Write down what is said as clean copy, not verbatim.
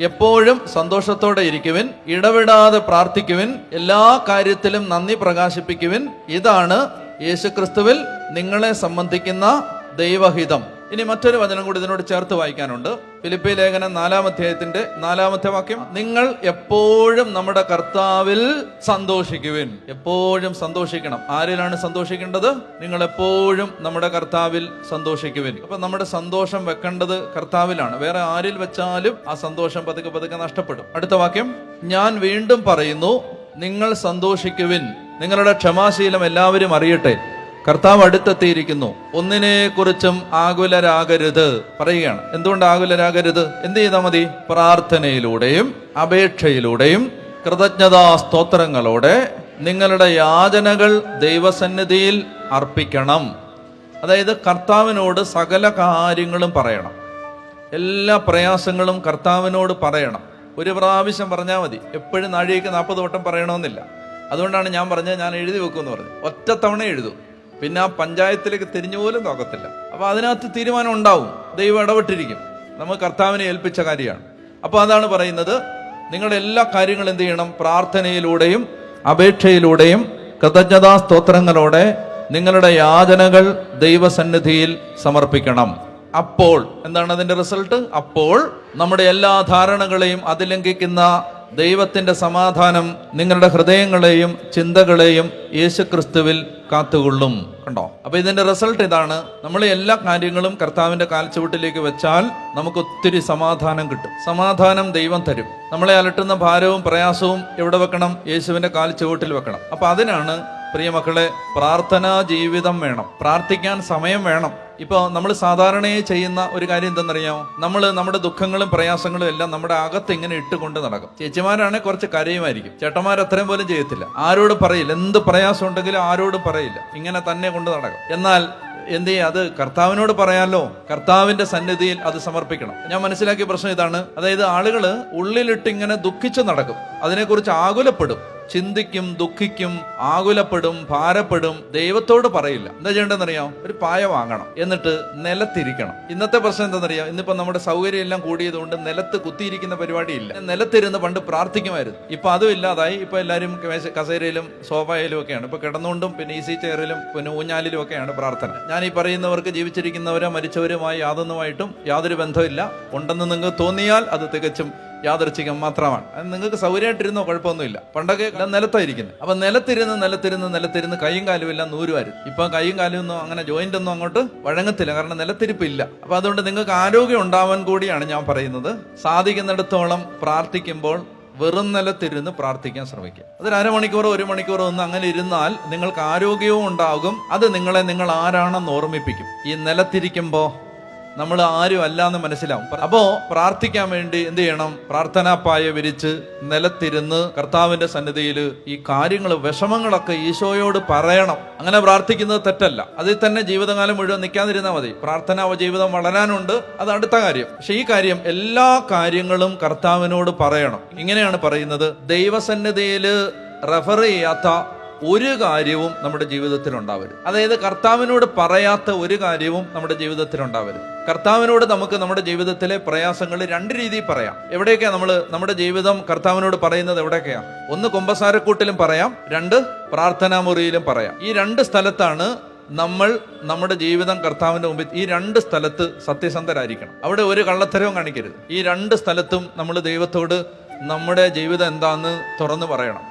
എപ്പോഴും സന്തോഷത്തോടെ ഇരിക്കുവിൻ, ഇടവിടാതെ പ്രാർത്ഥിക്കുവിൻ, എല്ലാ കാര്യത്തിലും നന്ദി പ്രകാശിപ്പിക്കുവിൻ. ഇതാണ് യേശുക്രിസ്തുവിൽ നിങ്ങളെ സംബന്ധിക്കുന്ന ദൈവഹിതം. ഇനി മറ്റൊരു വചനം കൂടി ഇതിനോട് ചേർത്ത് വായിക്കാനുണ്ട്. ഫിലിപ്പി ലേഖനം 4-ാം അധ്യായത്തിന്റെ 4-ാമത്തെ വാക്യം. നിങ്ങൾ എപ്പോഴും നമ്മുടെ കർത്താവിൽ സന്തോഷിക്കുവിൻ. എപ്പോഴും സന്തോഷിക്കണം. ആരിലാണ് സന്തോഷിക്കേണ്ടത്? നിങ്ങൾ എപ്പോഴും നമ്മുടെ കർത്താവിൽ സന്തോഷിക്കുവിൻ. അപ്പൊ നമ്മുടെ സന്തോഷം വെക്കേണ്ടത് കർത്താവിലാണ്. വേറെ ആരിൽ വെച്ചാലും ആ സന്തോഷം പതുക്കെ പതുക്കെ നഷ്ടപ്പെടും. അടുത്ത വാക്യം, ഞാൻ വീണ്ടും പറയുന്നു, നിങ്ങൾ സന്തോഷിക്കുവിൻ. നിങ്ങളുടെ ക്ഷമാശീലം എല്ലാവരും അറിയട്ടെ. കർത്താവ് അടുത്തെത്തിയിരിക്കുന്നു. ഒന്നിനെ കുറിച്ചും ആകുലരാകരുത് പറയുകയാണ്. എന്തുകൊണ്ട് ആകുലരാകരുത്? എന്ത് ചെയ്താൽ മതി? പ്രാർത്ഥനയിലൂടെയും അപേക്ഷയിലൂടെയും കൃതജ്ഞതാ സ്തോത്രങ്ങളോടെ നിങ്ങളുടെ യാചനകൾ ദൈവസന്നിധിയിൽ അർപ്പിക്കണം. അതായത് കർത്താവിനോട് സകല കാര്യങ്ങളും പറയണം. എല്ലാ പ്രയാസങ്ങളും കർത്താവിനോട് പറയണം. ഒരു പ്രാവശ്യം പറഞ്ഞാൽ മതി. എപ്പോഴും നാഴികയ്ക്ക് 40 വട്ടം പറയണമെന്നില്ല. അതുകൊണ്ടാണ് ഞാൻ പറഞ്ഞത്, ഞാൻ എഴുതി വെക്കുമെന്ന് പറഞ്ഞു. ഒറ്റ തവണ എഴുതൂ, പിന്നെ ആ പഞ്ചായത്തിലേക്ക് തിരിഞ്ഞു പോലും നോക്കത്തില്ല. അപ്പൊ അതിനകത്ത് തീരുമാനം ഉണ്ടാവും. ദൈവം ഇടപെട്ടിരിക്കും. നമ്മൾ കർത്താവിനെ ഏൽപ്പിച്ച കാര്യമാണ്. അപ്പൊ അതാണ് പറയുന്നത്, നിങ്ങളുടെ എല്ലാ കാര്യങ്ങളും എന്ത് ചെയ്യണം? പ്രാർത്ഥനയിലൂടെയും അപേക്ഷയിലൂടെയും കൃതജ്ഞതാ സ്തോത്രങ്ങളോടെ നിങ്ങളുടെ യാചനകൾ ദൈവസന്നിധിയിൽ സമർപ്പിക്കണം. അപ്പോൾ എന്താണ് അതിന്റെ റിസൾട്ട്? അപ്പോൾ നമ്മുടെ എല്ലാ ധാരണകളെയും അതിലംഘിക്കുന്ന ദൈവത്തിന്റെ സമാധാനം നിങ്ങളുടെ ഹൃദയങ്ങളെയും ചിന്തകളെയും യേശുക്രിസ്തുവിൽ കാത്തുകൊള്ളും. കണ്ടോ? അപ്പൊ ഇതിന്റെ റിസൾട്ട് ഇതാണ്. നമ്മൾ എല്ലാ കാര്യങ്ങളും കർത്താവിന്റെ കാൽച്ചുവട്ടിലേക്ക് വെച്ചാൽ നമുക്ക് ഒത്തിരി സമാധാനം കിട്ടും. സമാധാനം ദൈവം തരും. നമ്മളെ അലട്ടുന്ന ഭാരവും പ്രയാസവും എവിടെ വെക്കണം? യേശുവിന്റെ കാൽച്ചുവട്ടിൽ വെക്കണം. അപ്പൊ അതിനാണ് പ്രിയമക്കളെ, പ്രാർത്ഥനാ ജീവിതം വേണം. പ്രാർത്ഥിക്കാൻ സമയം വേണം. ഇപ്പോൾ നമ്മൾ സാധാരണയായി ചെയ്യുന്ന ഒരു കാര്യം എന്തെന്നറിയാമോ? നമ്മൾ നമ്മുടെ ദുഃഖങ്ങളും പ്രയാസങ്ങളും എല്ലാം നമ്മുടെ അകത്ത് ഇങ്ങനെ ഇട്ടുകൊണ്ട് നടക്കും. ചേച്ചിമാരാണെങ്കിൽ കുറച്ച് കരയുമായിരിക്കും. ചേട്ടന്മാർ അത്രയും പോലും ചെയ്യത്തില്ല. ആരോടും പറയില്ല. എന്ത് പ്രയാസം ഉണ്ടെങ്കിലും ആരോടും പറയില്ല. ഇങ്ങനെ തന്നെ കൊണ്ട് നടക്കും. എന്നാൽ എന്ത് ചെയ്യുക? അത് കർത്താവിനോട് പറയാമല്ലോ. കർത്താവിന്റെ സന്നിധിയിൽ അത് സമർപ്പിക്കണം. ഞാൻ മനസ്സിലാക്കിയ പ്രശ്നം ഇതാണ്. അതായത് ആളുകള് ഉള്ളിലിട്ട് ഇങ്ങനെ ദുഃഖിച്ചു നടക്കും. അതിനെക്കുറിച്ച് ആകുലപ്പെടും, ചിന്തിക്കും, ദുഃഖിക്കും, ആകുലപ്പെടും, ഭാരപ്പെടും. ദൈവത്തോട് പറയില്ല. എന്താ ചെയ്യേണ്ടതെന്നറിയാം? ഒരു പായ വാങ്ങണം, എന്നിട്ട് നിലത്തിരിക്കണം. ഇന്നത്തെ പ്രശ്നം എന്താണെന്നറിയാം? ഇന്നിപ്പോ നമ്മുടെ സൗകര്യം എല്ലാം കൂടിയതുകൊണ്ട് നിലത്ത് കുത്തിയിരിക്കുന്ന പരിപാടിയില്ല. നിലത്തിരുന്ന് പണ്ട് പ്രാർത്ഥിക്കുമായിരുന്നു. ഇപ്പൊ അതും ഇല്ലാതായി. ഇപ്പൊ എല്ലാവരും കസേരയിലും സോഫയിലും ഒക്കെയാണ്. ഇപ്പൊ കിടന്നുകൊണ്ടും പിന്നെ ഈസി ചെയറിലും പിന്നെ ഊഞ്ഞാലിലും ഒക്കെയാണ് പ്രാർത്ഥന. ഞാൻ ഈ പറയുന്നവർക്ക് ജീവിച്ചിരിക്കുന്നവരോ മരിച്ചവരുമായി യാതൊന്നുമായിട്ടും യാതൊരു ബന്ധമില്ല. ഉണ്ടെന്ന് നിങ്ങൾക്ക് തോന്നിയാൽ അത് തികച്ചും യാദൃച്ഛികം മാത്രമാണ്. അത് നിങ്ങൾക്ക് സൗകര്യമായിട്ടിരുന്നോ കുഴപ്പമൊന്നുമില്ല. പണ്ടൊക്കെ നിലത്തായിരിക്കുന്നത്. അപ്പൊ നിലത്തിരുന്ന് കൈയും കാലും എല്ലാം നൂരുമായിരുന്നു. ഇപ്പൊ കൈയും കാലും ഒന്നും അങ്ങനെ ജോയിന്റ് ഒന്നും അങ്ങോട്ട് വഴങ്ങത്തില്ല. കാരണം നിലത്തിരിപ്പില്ല. അപ്പൊ അതുകൊണ്ട് നിങ്ങൾക്ക് ആരോഗ്യം ഉണ്ടാവാൻ കൂടിയാണ് ഞാൻ പറയുന്നത്. സാധിക്കുന്നിടത്തോളം പ്രാർത്ഥിക്കുമ്പോൾ വെറും നിലത്തിരുന്ന് പ്രാർത്ഥിക്കാൻ ശ്രമിക്കുക. അതൊരു അരമണിക്കൂറോ 1 മണിക്കൂറോ ഒന്നും അങ്ങനെ ഇരുന്നാൽ നിങ്ങൾക്ക് ആരോഗ്യവും ഉണ്ടാകും. അത് നിങ്ങളെ നിങ്ങൾ ആരാണെന്ന് ഓർമ്മിപ്പിക്കും. ഈ നിലത്തിരിക്കുമ്പോ നമ്മൾ ആരും അല്ലാന്ന് മനസ്സിലാവും. അപ്പോ പ്രാർത്ഥിക്കാൻ വേണ്ടി എന്ത് ചെയ്യണം? പ്രാർത്ഥനാപ്പായ വിരിച്ച് നിലത്തിരുന്ന് കർത്താവിന്റെ സന്നിധിയിൽ ഈ കാര്യങ്ങൾ, വിഷമങ്ങളൊക്കെ ഈശോയോട് പറയണം. അങ്ങനെ പ്രാർത്ഥിക്കുന്നത് തെറ്റല്ല. അതിൽ തന്നെ ജീവിതകാലം മുഴുവൻ നിൽക്കാതിരുന്നാൽ മതി. പ്രാർത്ഥനാ ജീവിതം വളരാനുണ്ട്, അത് അടുത്ത കാര്യം. പക്ഷെ ഈ കാര്യം എല്ലാ കാര്യങ്ങളും കർത്താവിനോട് പറയണം. ഇങ്ങനെയാണ് പറയുന്നത്, ദൈവസന്നിധിയിൽ റെഫർ ചെയ്യാത്ത ഒരു കാര്യവും നമ്മുടെ ജീവിതത്തിൽ ഉണ്ടാവരുത്. അതായത് കർത്താവിനോട് പറയാത്ത ഒരു കാര്യവും നമ്മുടെ ജീവിതത്തിൽ ഉണ്ടാവരുത്. കർത്താവിനോട് നമുക്ക് നമ്മുടെ ജീവിതത്തിലെ പ്രയാസങ്ങൾ 2 രീതിയിൽ പറയാം. എവിടെയൊക്കെയാ നമ്മൾ നമ്മുടെ ജീവിതം കർത്താവിനോട് പറയുന്നത്? എവിടെയൊക്കെയാ? 1 കുമ്പസാരക്കൂട്ടിലും പറയാം, 2 പ്രാർത്ഥനാ മുറിയിലും പറയാം. ഈ 2 സ്ഥലത്താണ് നമ്മൾ നമ്മുടെ ജീവിതം കർത്താവിന്റെ മുമ്പിൽ. ഈ 2 സ്ഥലത്ത് സത്യസന്ധരായിരിക്കണം. അവിടെ ഒരു കള്ളത്തരവും കാണിക്കരുത്. ഈ 2 സ്ഥലത്തും നമ്മൾ ദൈവത്തോട് നമ്മുടെ ജീവിതം എന്താന്ന് തുറന്നു പറയണം.